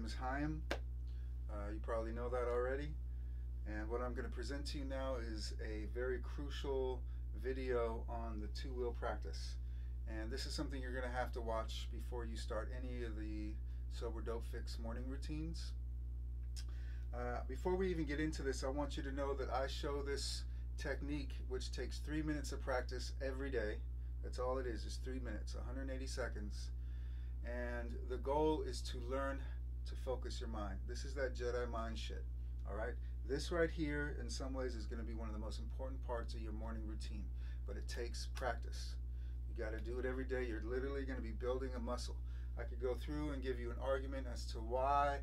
name is Hyim. You probably know that already. And what I'm going to present to you now is a very crucial video on the two-wheel practice. And this is something you're going to have to watch before you start any of the Sober Dope Fix morning routines. Before we even get into this, I want you to know that I show this technique, which takes 3 minutes of practice every day. That's all it is 3 minutes, 180 seconds. And the goal is to learn to focus your mind. This is that Jedi mind shit. All right, this right here in some ways is going to be one of the most important parts of your morning routine, but it takes practice. You got to do it every day. You're literally going to be building a muscle. I could go through and give you an argument as to why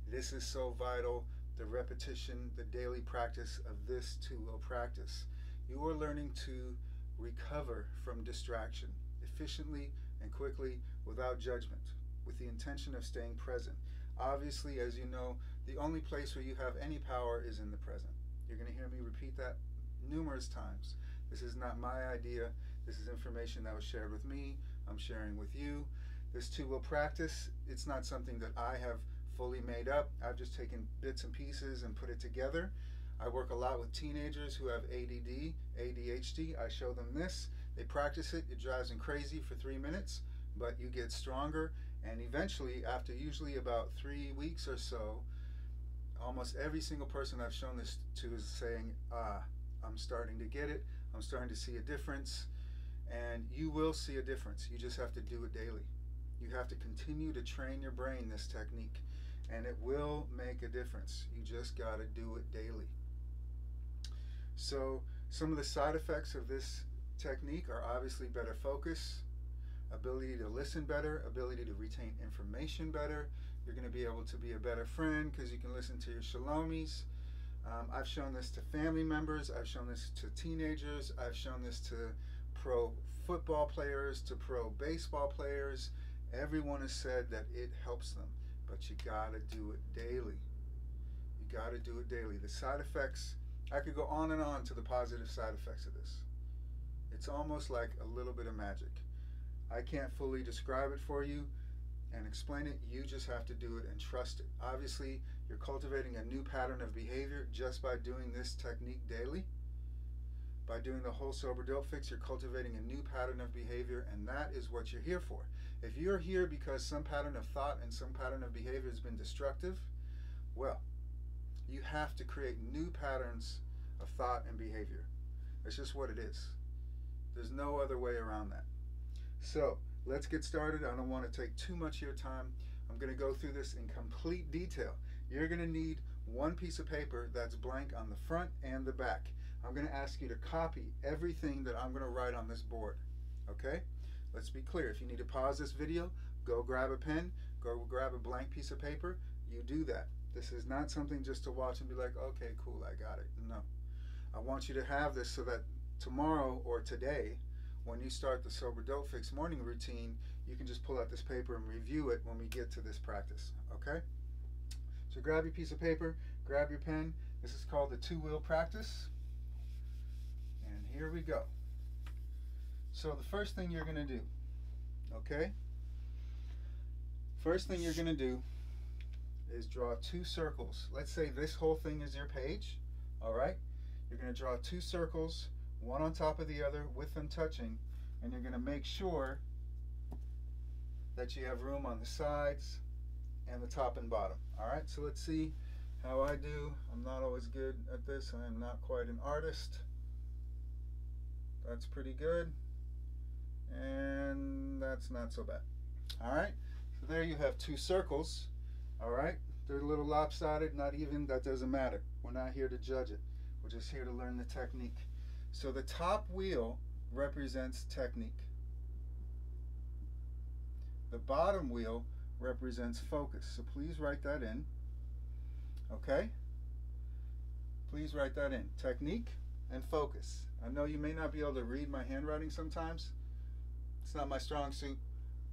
this is so vital, the repetition, the daily practice of this two-wheel practice. You are learning to recover from distraction efficiently and quickly without judgment, with the intention of staying present. Obviously, as you know, the only place where you have any power is in the present. You're going to hear me repeat that numerous times. This is not my idea. This is information that was shared with me. I'm sharing with you. This two-wheel practice, it's not something that I have fully made up. I've just taken bits and pieces and put it together. I work a lot with teenagers who have ADD, ADHD. I show them this. They practice it. It drives them crazy for 3 minutes, but you get stronger. And eventually, after usually about 3 weeks or so, almost every single person I've shown this to is saying, I'm starting to get it. I'm starting to see a difference. And you will see a difference. You just have to do it daily. You have to continue to train your brain this technique, and it will make a difference. You just got to do it daily. So some of the side effects of this technique are obviously better focus, ability to listen better, ability to retain information better. You're going to be able to be a better friend because you can listen to your shalomies. I've shown this to family members. I've shown this to teenagers. I've shown this to pro football players, to pro baseball players. Everyone has said that it helps them, but you got to do it daily. You got to do it daily. The side effects, I could go on and on to the positive side effects of this. It's almost like a little bit of magic. I can't fully describe it for you and explain it. You just have to do it and trust it. Obviously, you're cultivating a new pattern of behavior just by doing this technique daily. By doing the whole Sober Dope Fix, you're cultivating a new pattern of behavior, and that is what you're here for. If you're here because some pattern of thought and some pattern of behavior has been destructive, well, you have to create new patterns of thought and behavior. That's just what it is. There's no other way around that. So let's get started. I don't want to take too much of your time. I'm going to go through this in complete detail. You're going to need one piece of paper that's blank on the front and the back. I'm going to ask you to copy everything that I'm going to write on this board. Okay? Let's be clear. If you need to pause this video, go grab a pen, go grab a blank piece of paper. You do that. This is not something just to watch and be like, okay, cool, I got it. No. I want you to have this so that tomorrow or today, when you start the Sober Dope Fix morning routine, you can just pull out this paper and review it when we get to this practice. Okay? So grab your piece of paper, grab your pen. This is called the two-wheel practice. And here we go. So the first thing you're going to do, okay? First thing you're going to do is draw 2 circles. Let's say this whole thing is your page, all right? You're going to draw 2 circles, one on top of the other with them touching, and you're going to make sure that you have room on the sides and the top and bottom. All right, so let's see how I do. I'm not always good at this. I am not quite an artist. That's pretty good, and that's not so bad. All right, so there you have 2 circles. All right, they're a little lopsided, not even, that doesn't matter. We're not here to judge it. We're just here to learn the technique. So the top wheel represents technique. The bottom wheel represents focus. So please write that in. Okay? Please write that in. Technique and focus. I know you may not be able to read my handwriting sometimes. It's not my strong suit,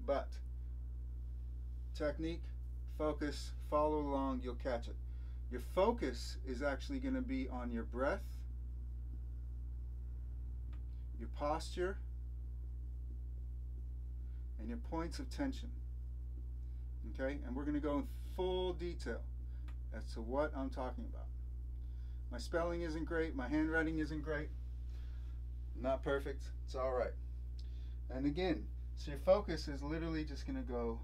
but technique, focus, follow along, you'll catch it. Your focus is actually going to be on your breath, your posture, and your points of tension. Okay, and we're going to go in full detail as to what I'm talking about. My spelling isn't great, my handwriting isn't great, not perfect, it's all right. And again, so your focus is literally just going to go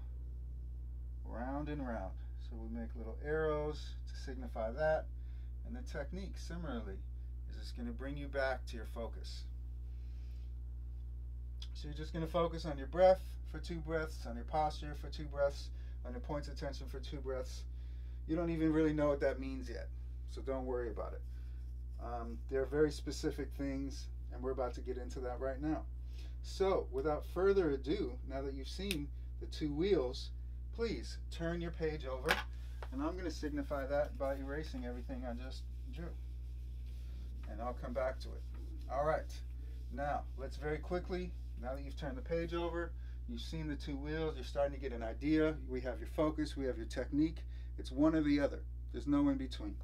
round and round. So we make little arrows to signify that, and the technique similarly is just going to bring you back to your focus. So you're just going to focus on your breath for 2 breaths, on your posture for 2 breaths, on your points of tension for 2 breaths. You don't even really know what that means yet, so don't worry about it. There are very specific things, and we're about to get into that right now. So without further ado, now that you've seen the 2 wheels, please turn your page over, and I'm going to signify that by erasing everything I just drew, and I'll come back to it. All right, now let's very quickly, now that you've turned the page over, you've seen the 2 wheels, you're starting to get an idea. We have your focus, we have your technique. It's one or the other. There's no in between.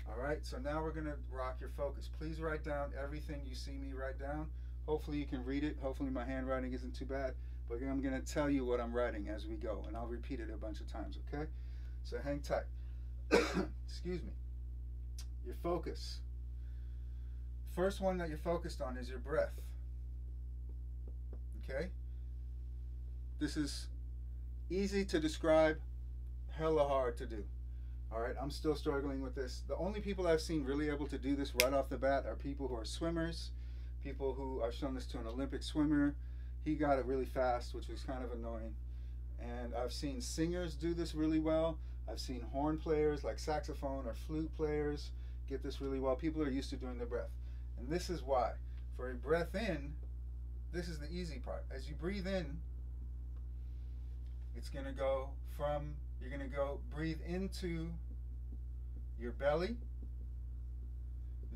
All right, so now we're going to rock your focus. Please write down everything you see me write down. Hopefully you can read it. Hopefully my handwriting isn't too bad. But I'm going to tell you what I'm writing as we go, and I'll repeat it a bunch of times, okay? So hang tight. Excuse me. Your focus. First one that you're focused on is your breath. Okay? This is easy to describe, hella hard to do. All right, I'm still struggling with this. The only people I've seen really able to do this right off the bat are people who are swimmers, people who, I've shown this to an Olympic swimmer. He got it really fast, which was kind of annoying. And I've seen singers do this really well. I've seen horn players like saxophone or flute players get this really well. People are used to doing the breath. And this is why. For a breath in, this is the easy part. As you breathe in, it's going to go from, you're going to go breathe into your belly,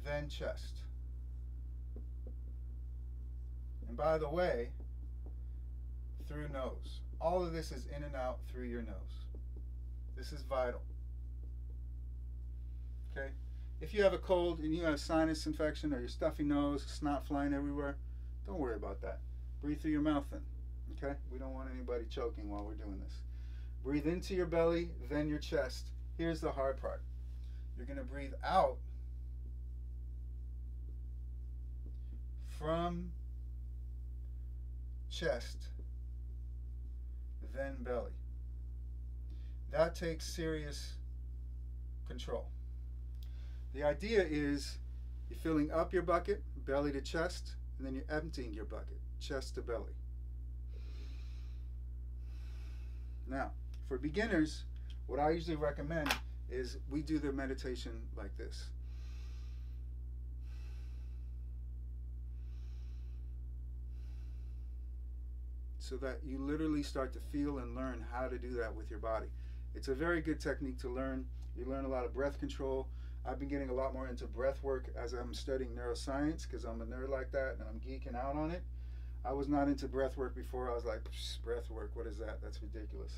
then chest. And by the way, through nose. All of this is in and out through your nose. This is vital. Okay? If you have a cold and you have sinus infection or your stuffy nose, snot flying everywhere, don't worry about that. Breathe through your mouth then. Okay? We don't want anybody choking while we're doing this. Breathe into your belly, then your chest. Here's the hard part. You're going to breathe out from chest, then belly. That takes serious control. The idea is you're filling up your bucket, belly to chest, and then you're emptying your bucket, chest to belly. Now, for beginners, what I usually recommend is we do the meditation like this. So that you literally start to feel and learn how to do that with your body. It's a very good technique to learn. You learn a lot of breath control. I've been getting a lot more into breath work as I'm studying neuroscience because I'm a nerd like that and I'm geeking out on it. I was not into breath work before. I was like, breath work, what is that? That's ridiculous.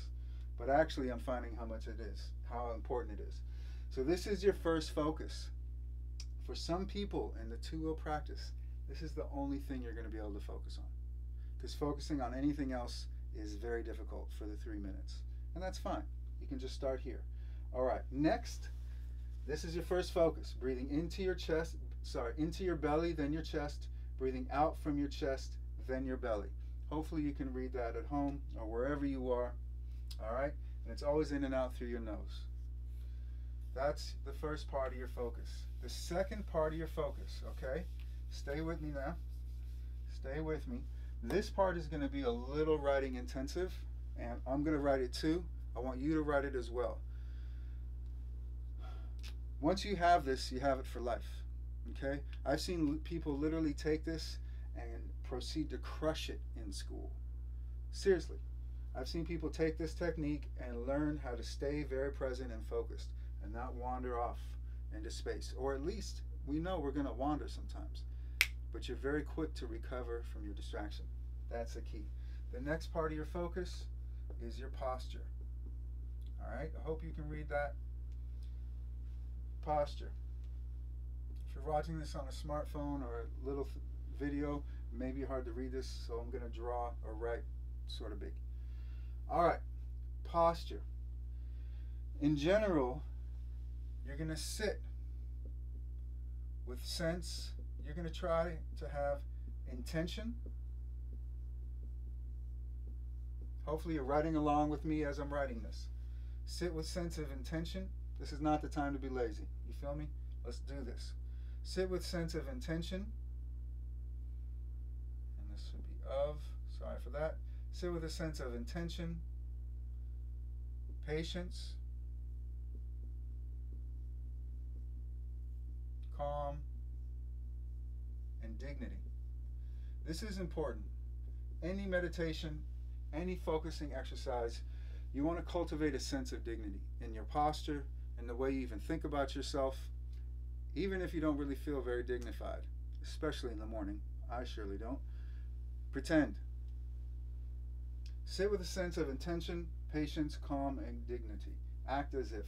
But actually I'm finding how much it is, how important it is. So this is your first focus. For some people in the 2-wheel practice, this is the only thing you're going to be able to focus on. Because focusing on anything else is very difficult for the 3 minutes. And that's fine. You can just start here. All right, next, this is your first focus. Breathing into your chest, into your belly, then your chest. Breathing out from your chest, then your belly. Hopefully you can read that at home or wherever you are. All right, and it's always in and out through your nose. That's the first part of your focus. The second part of your focus, okay? Stay with me now. Stay with me. This part is going to be a little writing intensive, and I'm going to write it too. I want you to write it as well. Once you have this, you have it for life, okay? I've seen people literally take this and proceed to crush it in school. Seriously. I've seen people take this technique and learn how to stay very present and focused and not wander off into space. Or at least we know we're going to wander sometimes. But you're very quick to recover from your distraction. That's the key. The next part of your focus is your posture. All right, I hope you can read that. Posture. If you're watching this on a smartphone or a little video, it may be hard to read this, so I'm going to draw or write sort of big. All right, posture. In general, you're going to sit with sense. You're going to try to have intention. Hopefully you're writing along with me as I'm writing this. Sit with sense of intention. This is not the time to be lazy. You feel me? Let's do this. Sit with sense of intention. And this should be of. Sorry for that. Sit with a sense of intention, patience, calm, and dignity. This is important. Any meditation, any focusing exercise, you want to cultivate a sense of dignity in your posture, in the way you even think about yourself, even if you don't really feel very dignified, especially in the morning. I surely don't. Pretend. Sit with a sense of intention, patience, calm, and dignity. Act as if.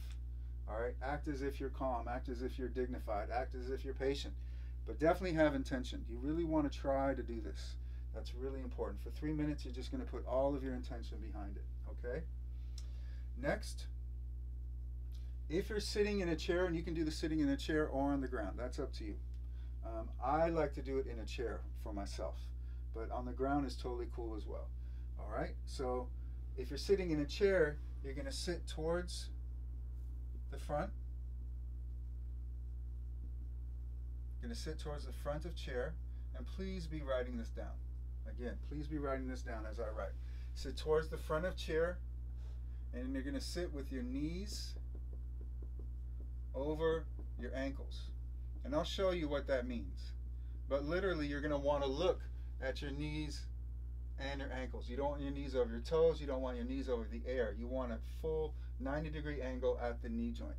All right? Act as if you're calm. Act as if you're dignified. Act as if you're patient. But definitely have intention. You really want to try to do this. That's really important. For 3 minutes, you're just going to put all of your intention behind it. Okay? Next, if you're sitting in a chair, and you can do the sitting in a chair or on the ground. That's up to you. I like to do it in a chair for myself. But on the ground is totally cool as well. All right? So if you're sitting in a chair, you're going to sit towards the front. You're going to sit towards the front of chair. And please be writing this down. Again, please be writing this down as I write. Sit towards the front of chair. And you're going to sit with your knees over your ankles. And I'll show you what that means. But literally, you're going to want to look at your knees and your ankles. You don't want your knees over your toes. You don't want your knees over the air. You want a full 90-degree angle at the knee joint.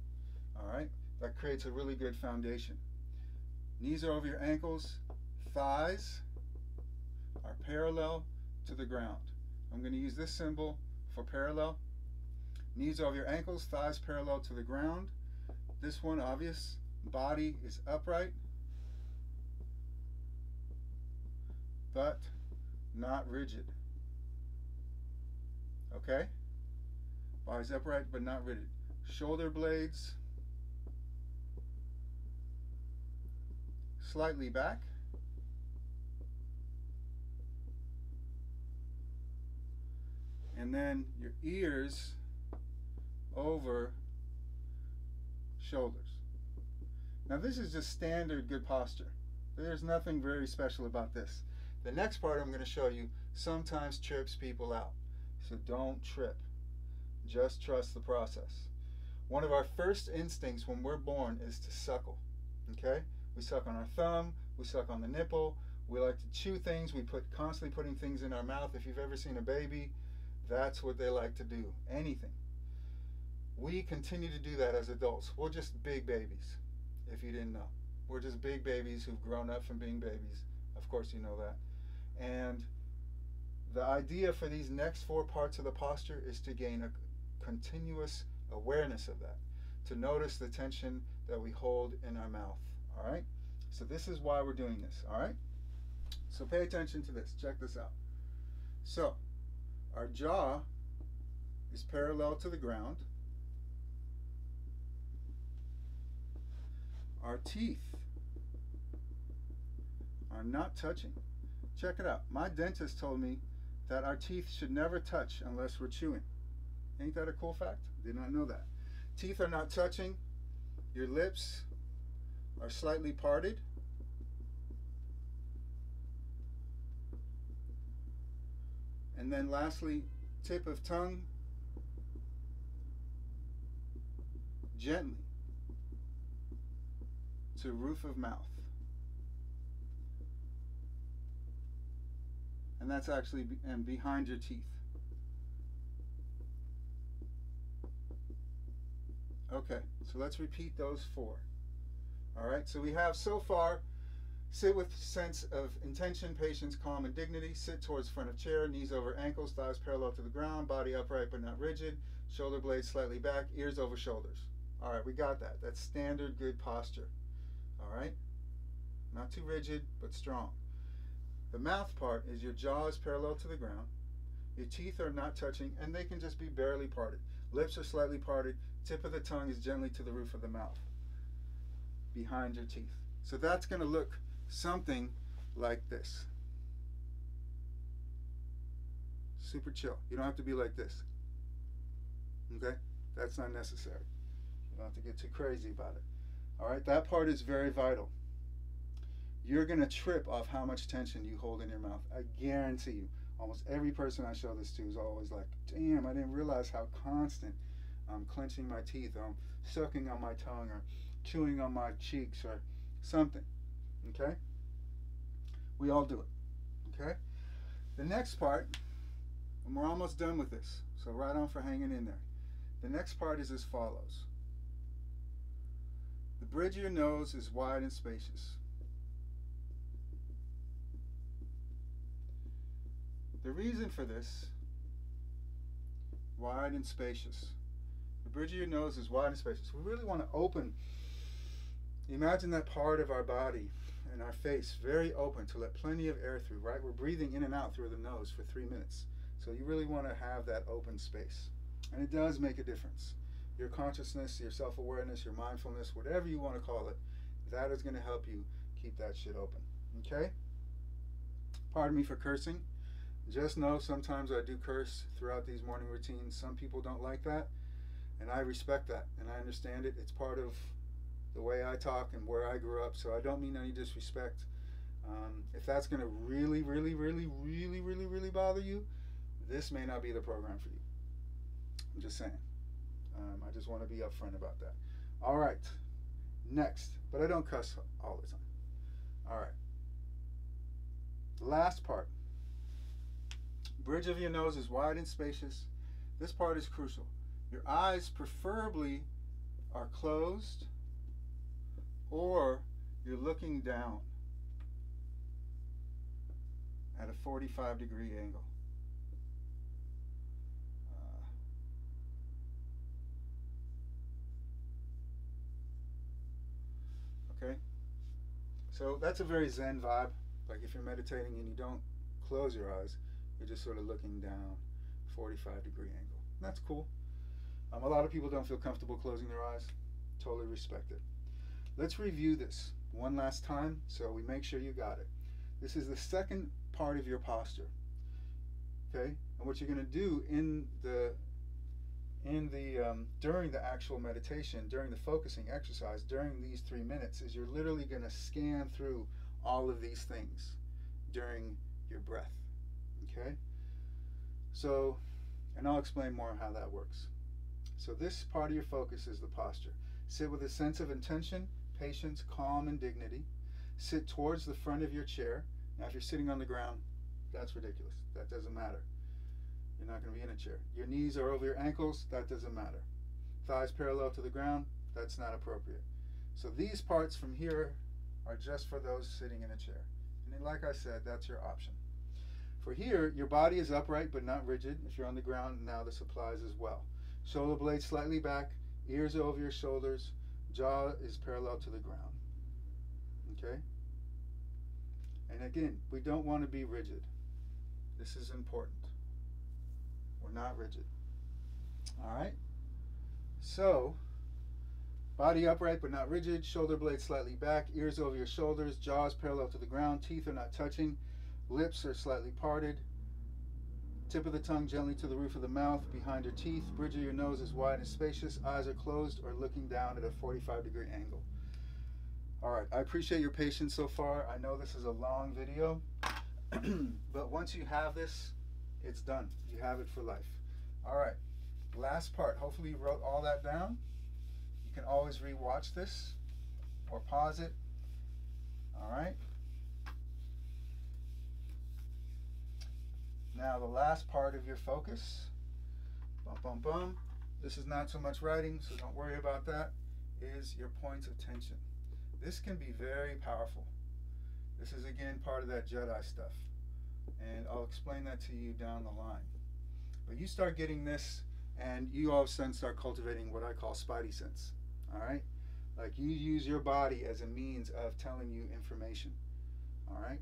All right? That creates a really good foundation. Knees are over your ankles. Thighs are parallel to the ground. I'm going to use this symbol for parallel. Knees over your ankles, thighs parallel to the ground. This one, obvious. Body is upright, but not rigid. Okay? Body's upright, but not rigid. Shoulder blades slightly back. And then your ears over shoulders. Now this is just standard good posture. There's nothing very special about this. The next part I'm going to show you sometimes trips people out. So don't trip. Just trust the process. One of our first instincts when we're born is to suckle. Okay? We suck on our thumb, we suck on the nipple, we like to chew things, we constantly putting things in our mouth. If you've ever seen a baby, that's what they like to do. Anything. We continue to do that as adults. We're just big babies, if you didn't know. We're just big babies who've grown up from being babies. Of course you know that. And the idea for these next 4 parts of the posture is to gain a continuous awareness of that, to notice the tension that we hold in our mouth. All right? So this is why we're doing this. All right? So pay attention to this. Check this out. So our jaw is parallel to the ground. Our teeth are not touching. Check it out. My dentist told me that our teeth should never touch unless we're chewing. Ain't that a cool fact? Did not know that. Teeth are not touching. Your lips are slightly parted. And then lastly, tip of tongue gently to roof of mouth. And that's actually behind your teeth. Okay, so let's repeat those 4. All right, so we have so far, sit with sense of intention, patience, calm, and dignity. Sit towards front of chair, knees over ankles, thighs parallel to the ground, body upright but not rigid, shoulder blades slightly back, ears over shoulders. All right, we got that. That's standard good posture. All right, not too rigid, but strong. The mouth part is your jaw is parallel to the ground, Your teeth are not touching, and they can just be barely parted. Lips are slightly parted. Tip of the tongue is gently to the roof of the mouth, behind your teeth. So that's going to look something like this. Super chill. You don't have to be like this. Okay? That's not necessary. You don't have to get too crazy about it. All right? That part is very vital. You're going to trip off how much tension you hold in your mouth. I guarantee you. Almost every person I show this to is always like, damn, I didn't realize how constant I'm clenching my teeth, or I'm sucking on my tongue, or chewing on my cheeks, or something. Okay? We all do it. Okay? The next part, and we're almost done with this, so right on for hanging in there. The next part is as follows. The bridge of your nose is wide and spacious. The reason for this, wide and spacious. The bridge of your nose is wide and spacious. We really want to open, imagine that part of our body and our face very open to let plenty of air through, right? We're breathing in and out through the nose for 3 minutes. So you really want to have that open space. And it does make a difference. Your consciousness, your self-awareness, your mindfulness, whatever you want to call it, that is going to help you keep that shit open. Okay? Pardon me for cursing. Just know sometimes I do curse throughout these morning routines. Some people don't like that, and I respect that, and I understand it. It's part of the way I talk and where I grew up, so I don't mean any disrespect. If that's going to really, really, really, really, really, really bother you, this may not be the program for you. I'm just saying. I just want to be upfront about that. All right. Next. But I don't cuss all the time. All right. Last part. Bridge of your nose is wide and spacious. This part is crucial. Your eyes preferably are closed, or you're looking down at a 45-degree angle. Okay? So that's a very Zen vibe. Like if you're meditating and you don't close your eyes, you're just sort of looking down 45-degree angle. That's cool. A lot of people don't feel comfortable closing their eyes. Totally respect it. Let's review this one last time so we make sure you got it. This is the second part of your posture. Okay? And what you're going to do during the actual meditation, during the focusing exercise, during these 3 minutes, is you're literally going to scan through all of these things during your breath. Okay? So, and I'll explain more how that works. So this part of your focus is the posture. Sit with a sense of intention, patience, calm, and dignity. Sit towards the front of your chair. Now if you're sitting on the ground, that's ridiculous. That doesn't matter. You're not going to be in a chair. Your knees are over your ankles, that doesn't matter. Thighs parallel to the ground, that's not appropriate. So these parts from here are just for those sitting in a chair. And then, like I said, that's your option. For here, your body is upright but not rigid. If you're on the ground, now this applies as well. Shoulder blades slightly back, ears over your shoulders, jaw is parallel to the ground. Okay? And again, we don't want to be rigid. This is important. We're not rigid. All right? So, body upright but not rigid, shoulder blades slightly back, ears over your shoulders, jaws parallel to the ground, teeth are not touching, lips are slightly parted, tip of the tongue gently to the roof of the mouth, behind your teeth, bridge of your nose is wide and spacious, eyes are closed or looking down at a 45-degree angle. All right, I appreciate your patience so far. I know this is a long video, but once you have this, it's done. You have it for life. All right, last part. Hopefully you wrote all that down. You can always re-watch this or pause it. All right. Now the last part of your focus, bum, bum, bum. This is not so much writing, so don't worry about that, is your points of tension. This can be very powerful. This is again part of that Jedi stuff. And I'll explain that to you down the line. But you start getting this and you all of a sudden start cultivating what I call spidey sense. All right? Like you use your body as a means of telling you information. All right?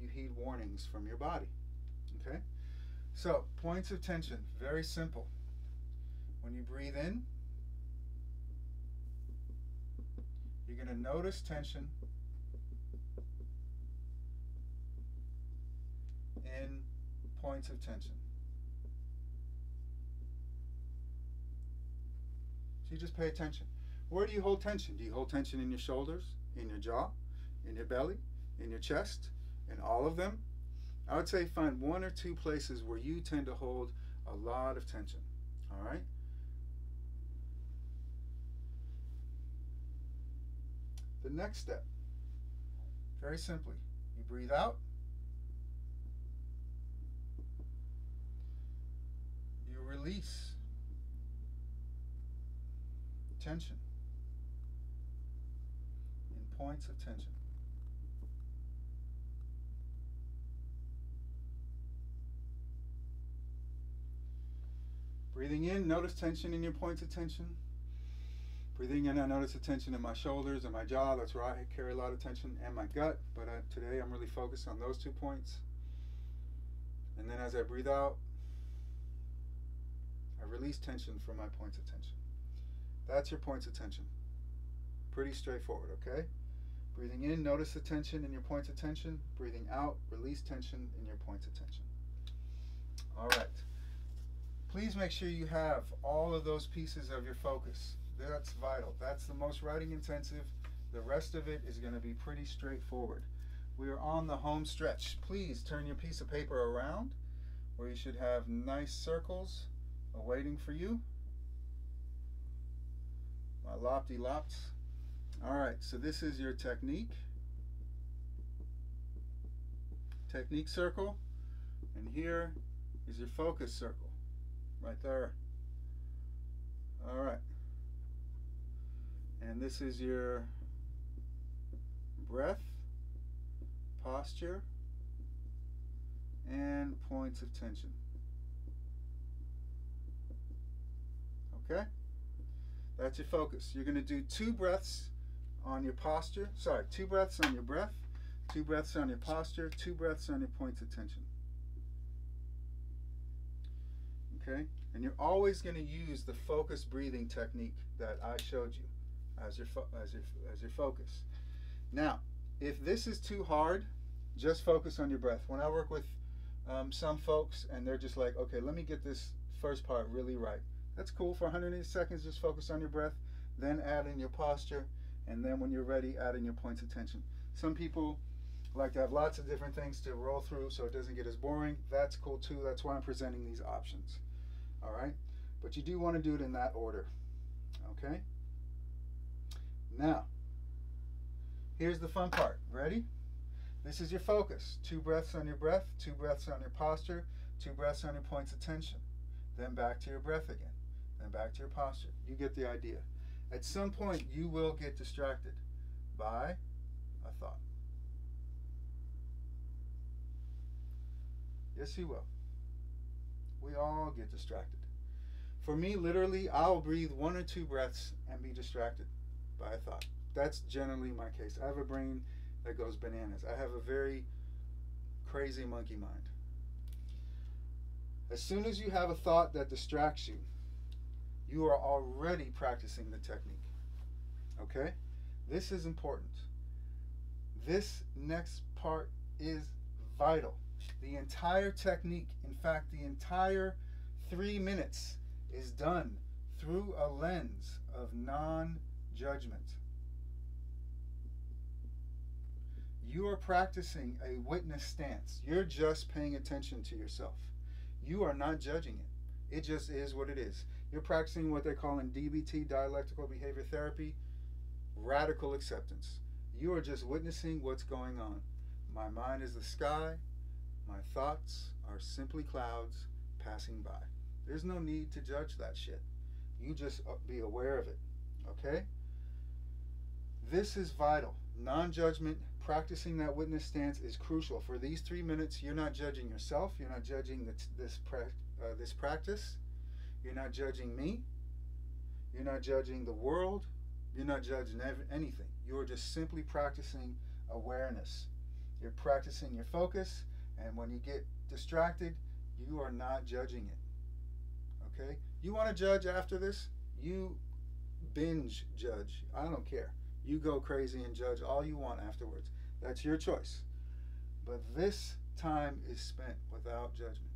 You heed warnings from your body. Okay? So, points of tension, very simple. When you breathe in, you're going to notice tension in points of tension. So you just pay attention. Where do you hold tension? Do you hold tension in your shoulders, in your jaw, in your belly, in your chest, in all of them? I would say find one or two places where you tend to hold a lot of tension. All right? The next step, very simply, you breathe out. You release tension in points of tension. Breathing in, notice tension in your points of tension. Breathing in, I notice the tension in my shoulders and my jaw. That's where I carry a lot of tension, and my gut. But today I'm really focused on those 2 points. And then as I breathe out, I release tension from my points of tension. That's your points of tension. Pretty straightforward, okay? Breathing in, notice the tension in your points of tension. Breathing out, release tension in your points of tension. All right. Please make sure you have all of those pieces of your focus. That's vital. That's the most writing intensive. The rest of it is going to be pretty straightforward. We are on the home stretch. Please turn your piece of paper around where you should have nice circles awaiting for you. My lopty-lops. All right, so this is your technique. Technique circle. And here is your focus circle. Right there. All right. And this is your breath, posture, and points of tension. Okay? That's your focus. You're going to do 2 breaths on your posture. Sorry, 2 breaths on your breath, 2 breaths on your posture, 2 breaths on your points of tension. Okay? And you're always going to use the focus breathing technique that I showed you as your focus. Now, if this is too hard, just focus on your breath. When I work with some folks and they're just like, okay, let me get this first part really right. That's cool. For 180 seconds, just focus on your breath, then add in your posture, and then when you're ready, add in your points of tension. Some people like to have lots of different things to roll through so it doesn't get as boring. That's cool too. That's why I'm presenting these options. All right? But you do want to do it in that order. Okay? Now, here's the fun part. Ready? This is your focus. 2 breaths on your breath, 2 breaths on your posture, 2 breaths on your points of tension. Then back to your breath again. Then back to your posture. You get the idea. At some point, you will get distracted by a thought. Yes, you will. We all get distracted. For me, literally, I'll breathe 1 or 2 breaths and be distracted by a thought. That's generally my case. I have a brain that goes bananas. I have a very crazy monkey mind. As soon as you have a thought that distracts you, you are already practicing the technique. Okay? This is important. This next part is vital. The entire technique, in fact, the entire 3 minutes is done through a lens of non-judgment. You are practicing a witness stance. You're just paying attention to yourself. You are not judging it. It just is what it is. You're practicing what they call in DBT, dialectical behavior therapy, radical acceptance. You are just witnessing what's going on. My mind is the sky. My thoughts are simply clouds passing by. There's no need to judge that shit. You just be aware of it. Okay? This is vital. Non-judgment, practicing that witness stance is crucial. For these 3 minutes, you're not judging yourself. You're not judging this practice. You're not judging me. You're not judging the world. You're not judging anything. You are just simply practicing awareness. You're practicing your focus, and when you get distracted, You are not judging it. Okay? You want to judge after this? You binge judge. I don't care. You go crazy and judge all you want afterwards. That's your choice. But this time is spent without judgment.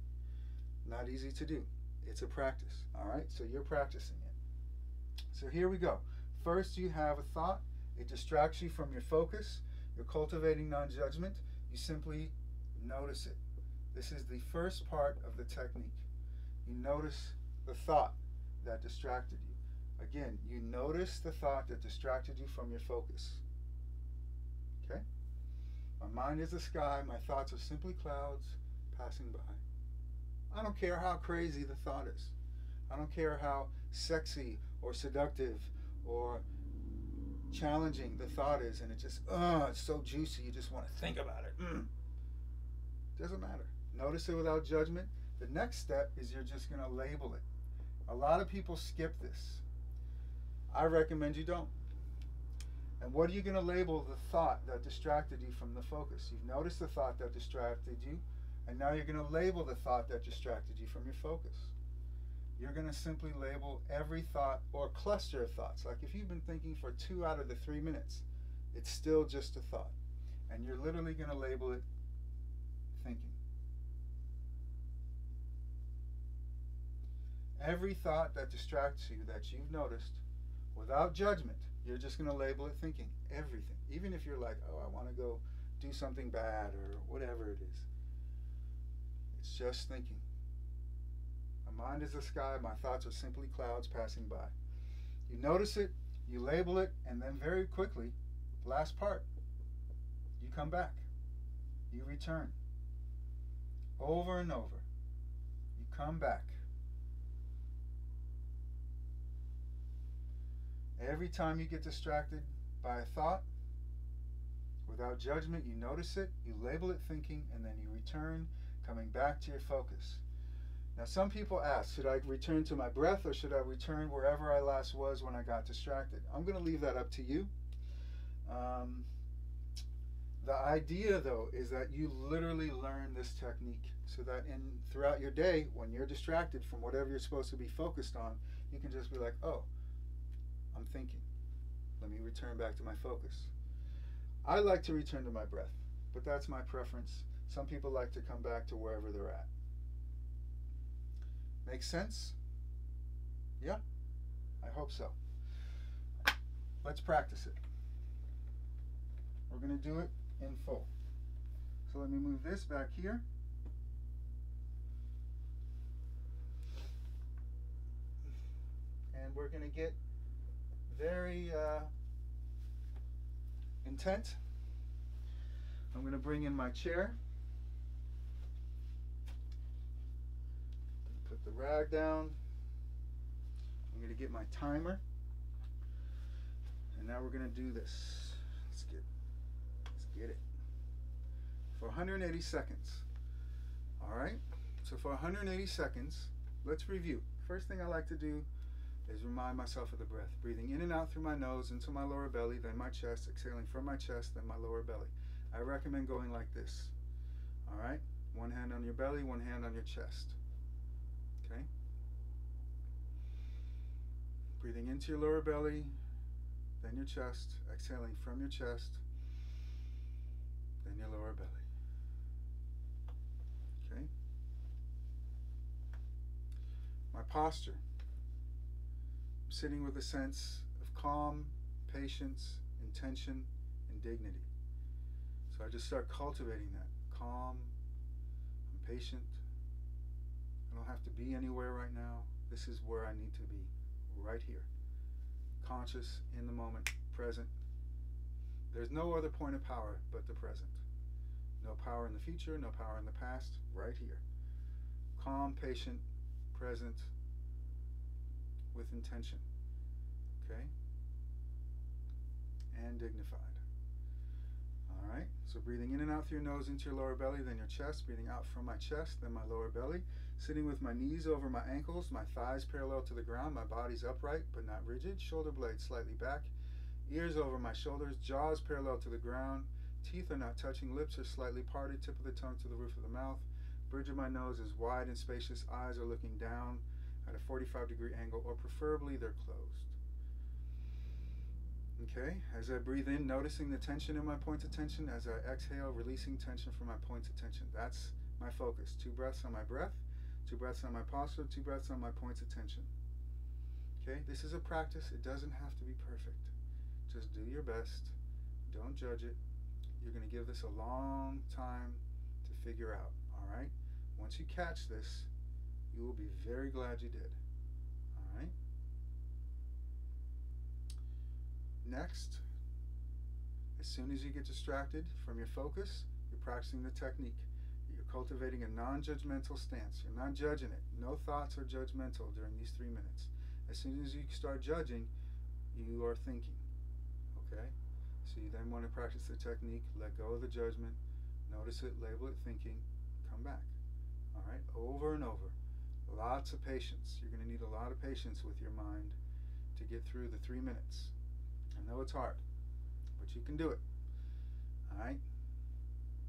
Not easy to do. It's a practice. All right? So you're practicing it. So here we go. First, you have a thought. It distracts you from your focus. You're cultivating non-judgment. You simply notice it. This is the first part of the technique. You notice the thought that distracted you. Again, you notice the thought that distracted you from your focus. Okay? My mind is the sky. My thoughts are simply clouds passing by. I don't care how crazy the thought is. I don't care how sexy or seductive or challenging the thought is, and it just, it's so juicy, you just want to think about it. Doesn't matter. Notice it without judgment. The next step is you're just going to label it. A lot of people skip this. I recommend you don't. And what are you going to label the thought that distracted you from the focus? You've noticed the thought that distracted you, and now you're going to label the thought that distracted you from your focus. You're going to simply label every thought or cluster of thoughts. Like if you've been thinking for 2 out of the 3 minutes, it's still just a thought. And you're literally going to label it thinking. Every thought that distracts you that you've noticed, without judgment, you're just going to label it thinking. Everything. Even if you're like, oh, I want to go do something bad or whatever it is. It's just thinking. My mind is the sky. My thoughts are simply clouds passing by. You notice it, you label it, and then very quickly, last part, you come back. You return. Over and over. You come back. Every time you get distracted by a thought, without judgment, you notice it, you label it thinking, and then you return, coming back to your focus. Now, some people ask, should I return to my breath or should I return wherever I last was when I got distracted? I'm going to leave that up to you. The idea, though, is that you literally learn this technique so that throughout your day, when you're distracted from whatever you're supposed to be focused on, you can just be like, oh, I'm thinking. Let me return back to my focus. I like to return to my breath, but that's my preference. Some people like to come back to wherever they're at. Make sense? Yeah? I hope so. Let's practice it. We're going to do it in full. So let me move this back here. And we're going to get very intent. I'm going to bring in my chair. Put the rag down. I'm going to get my timer. And now we're going to do this. Let's get it. For 180 seconds. All right? So for 180 seconds, let's review. First thing I like to do is remind myself of the breath. Breathing in and out through my nose, into my lower belly, then my chest. Exhaling from my chest, then my lower belly. I recommend going like this. All right? One hand on your belly, one hand on your chest. Okay? Breathing into your lower belly, then your chest. Exhaling from your chest, then your lower belly. Okay? My posture. I'm sitting with a sense of calm, patience, intention, and dignity. So I just start cultivating that. Calm, I'm patient. I don't have to be anywhere right now. This is where I need to be, right here. Conscious, in the moment, present. There's no other point of power but the present. No power in the future, no power in the past, right here. Calm, patient, present, with intention. Okay? And dignified. Alright, so breathing in and out through your nose into your lower belly, then your chest. Breathing out from my chest, then my lower belly. Sitting with my knees over my ankles, my thighs parallel to the ground, my body's upright but not rigid, shoulder blades slightly back, ears over my shoulders, jaws parallel to the ground, teeth are not touching, lips are slightly parted, tip of the tongue to the roof of the mouth, bridge of my nose is wide and spacious. Eyes are looking down at a 45-degree angle, or preferably they're closed. Okay, as I breathe in, noticing the tension in my points of tension. As I exhale, releasing tension from my points of tension. That's my focus. 2 breaths on my breath, 2 breaths on my posture, 2 breaths on my points of tension. Okay, this is a practice. It doesn't have to be perfect. Just do your best. Don't judge it. You're going to give this a long time to figure out, all right? Once you catch this, you will be very glad you did, all right? Next, as soon as you get distracted from your focus, you're practicing the technique. You're cultivating a non-judgmental stance. You're not judging it. No thoughts are judgmental during these 3 minutes. As soon as you start judging, you are thinking, okay? So you then want to practice the technique, let go of the judgment, notice it, label it thinking, come back, all right? Over and over. Lots of patience. You're going to need a lot of patience with your mind to get through the 3 minutes. I know it's hard, but you can do it, all right?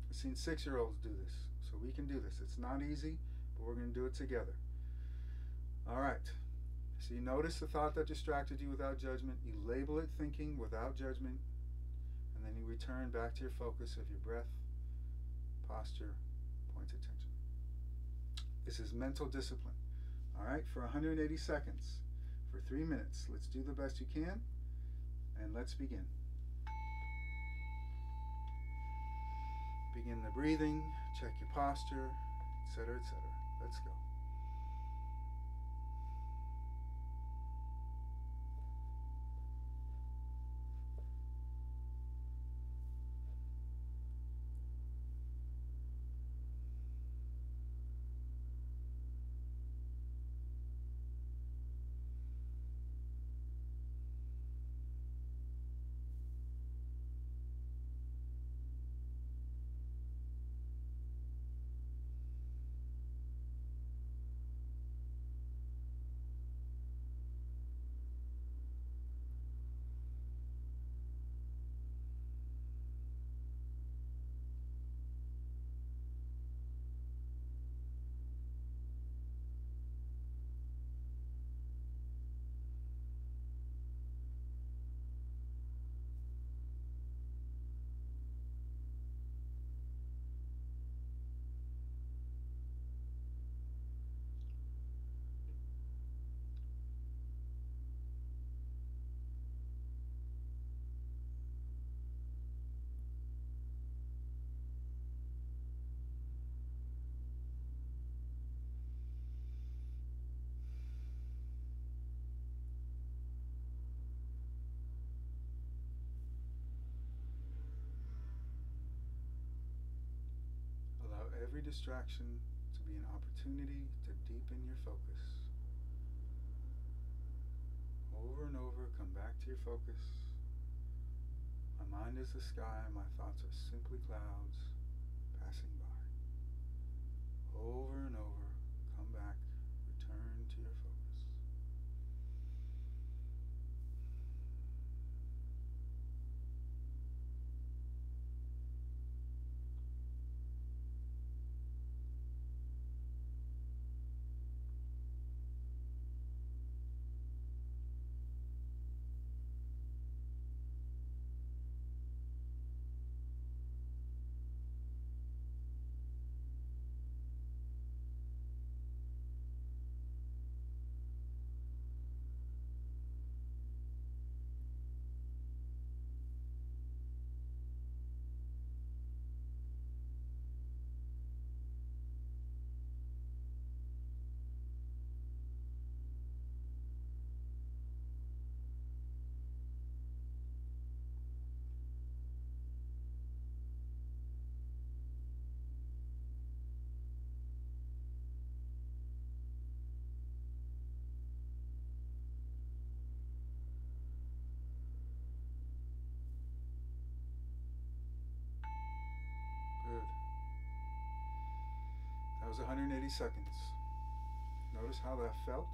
I've seen 6-year-olds do this, so we can do this. It's not easy, but we're going to do it together. All right. So you notice the thought that distracted you without judgment. You label it thinking without judgment. And then you return back to your focus of your breath, posture, points of tension. This is mental discipline. All right, for 180 seconds, for 3 minutes. Let's do the best you can, and let's begin. Begin the breathing, check your posture, etc., etc. Let's go. Every distraction to be an opportunity to deepen your focus. Over and over, come back to your focus. My mind is the sky, my thoughts are simply clouds passing by. Over and over, come back, return to your focus. That was 180 seconds. Notice how that felt.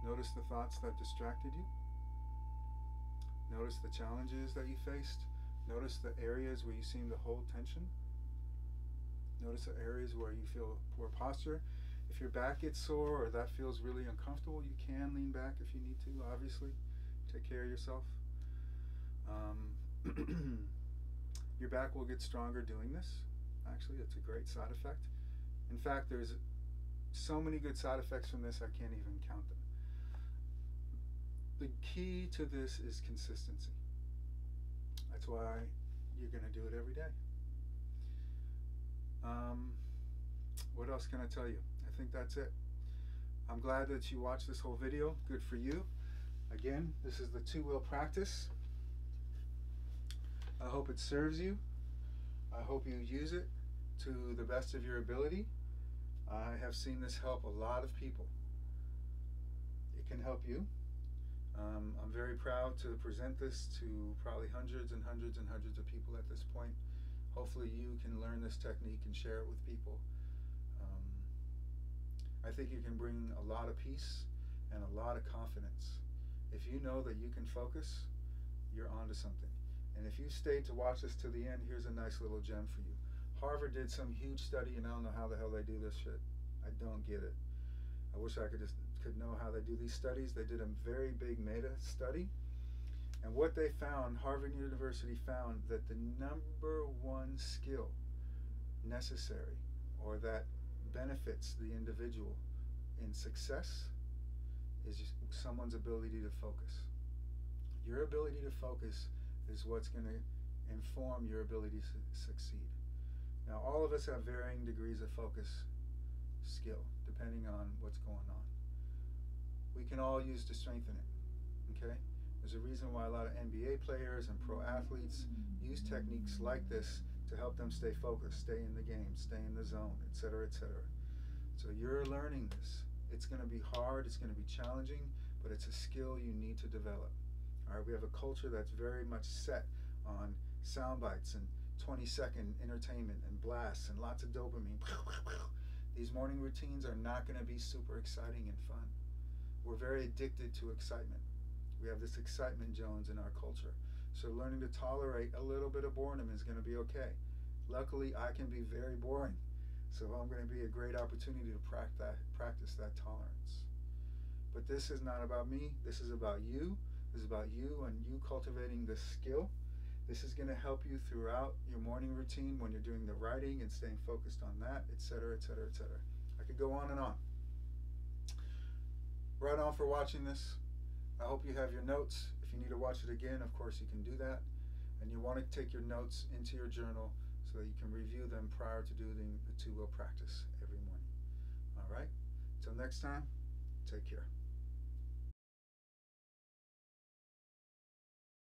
Notice the thoughts that distracted you. Notice the challenges that you faced. Notice the areas where you seem to hold tension. Notice the areas where you feel poor posture. If your back gets sore or that feels really uncomfortable, you can lean back if you need to, obviously. Take care of yourself. Your back will get stronger doing this. Actually, it's a great side effect. In fact, there's so many good side effects from this, I can't even count them. The key to this is consistency. That's why you're going to do it every day. What else can I tell you? I think that's it. I'm glad that you watched this whole video. Good for you. Again, this is the 2-wheel practice. I hope it serves you. I hope you use it to the best of your ability. I have seen this help a lot of people. It can help you. I'm very proud to present this to probably hundreds and hundreds and hundreds of people at this point. Hopefully you can learn this technique and share it with people. I think you can bring a lot of peace and a lot of confidence. If you know that you can focus, you're onto something. And if you stayed to watch this to the end, here's a nice little gem for you. Harvard did some huge study, and I don't know how the hell they do this shit. I don't get it. I wish I could know how they do these studies. They did a very big meta study, and what they found, Harvard University found that the #1 skill necessary, or that benefits the individual in success, is just someone's ability to focus. Your ability to focus is what's going to inform your ability to succeed. Now, all of us have varying degrees of focus skill, depending on what's going on. We can all use to strengthen it, okay? There's a reason why a lot of NBA players and pro athletes use techniques like this to help them stay focused, stay in the game, stay in the zone, etc., etc. So you're learning this. It's going to be hard, it's going to be challenging, but it's a skill you need to develop. All right, we have a culture that's very much set on sound bites and 20-second entertainment and blasts and lots of dopamine. These morning routines are not going to be super exciting and fun. We're very addicted to excitement. We have this excitement Jones in our culture. So learning to tolerate a little bit of boredom is going to be okay. Luckily, I can be very boring. So I'm going to be a great opportunity to practice that tolerance. But this is not about me. This is about you. This is about you and you cultivating this skill. This is going to help you throughout your morning routine when you're doing the writing and staying focused on that, etc., etc., etc. I could go on and on. Right on for watching this. I hope you have your notes. If you need to watch it again, of course you can do that. And you want to take your notes into your journal so that you can review them prior to doing the 2-wheel practice every morning. All right? Till next time, take care.